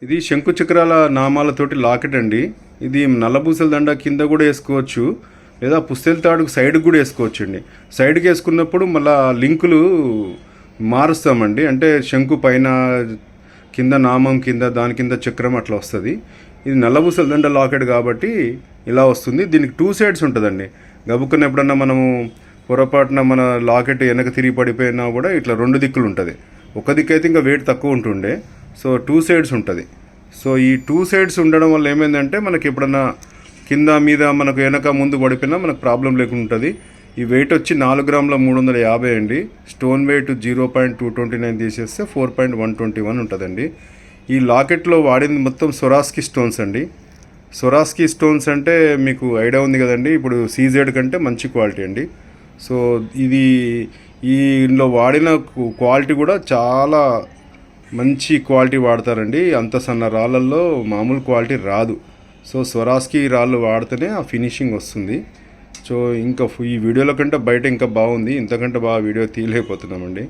ఇది శంకు చక్రాల నామాలతోటి లాకెట్ అండి. ఇది నల్లబూసల దండ కింద కూడా వేసుకోవచ్చు, లేదా పుస్తెల తాడుకు సైడ్కి కూడా వేసుకోవచ్చు అండి. సైడ్కి వేసుకున్నప్పుడు మళ్ళీ లింకులు మారుస్తామండి. అంటే శంకు పైన కింద నామం కింద దాని కింద చక్రం అట్లా వస్తుంది. ఇది నల్లబూసల దండ లాకెట్ కాబట్టి ఇలా వస్తుంది. దీనికి 2 సైడ్స్ ఉంటుందండి. గబుక్కున్న ఎప్పుడన్నా మనము పొరపాటున మన లాకెట్ వెనక తిరిగి పడిపోయినా కూడా ఇట్లా 2 దిక్కులు ఉంటుంది. ఒక దిక్కు అయితే ఇంకా వెయిట్ తక్కువ ఉంటుండే, సో 2 సైడ్స్ ఉంటుంది. సో ఈ 2 సైడ్స్ ఉండడం వల్ల ఏమైందంటే మనకి ఎప్పుడన్నా కింద మీద మనకు వెనక ముందు పడిపోయినా మనకు ప్రాబ్లం లేకుండా ఉంటుంది. ఈ వెయిట్ వచ్చి 4 గ్రాముల 350 అండి. స్టోన్ వెయిట్ 0.229 తీసేస్తే 4.121 ఉంటుందండి. ఈ లాకెట్లో వాడింది మొత్తం స్వరాస్కీ స్టోన్స్ అండి. స్వరాస్కీ స్టోన్స్ అంటే మీకు ఐడియా ఉంది కదండి, ఇప్పుడు CZ కంటే మంచి క్వాలిటీ అండి. సో ఇది ఇందులో వాడిన క్వాలిటీ కూడా చాలా మంచి క్వాలిటీ వాడతారండి. అంత సన్న రాళ్ళల్లో మామూలు క్వాలిటీ రాదు. సో స్వరాస్కీ రాళ్ళు వాడితేనే ఆ ఫినిషింగ్ వస్తుంది. సో ఇంకా ఈ వీడియోలో కంటే బయట ఇంకా బాగుంది, ఇంతకంటే బాగా వీడియో తీయలేకపోతున్నామండి.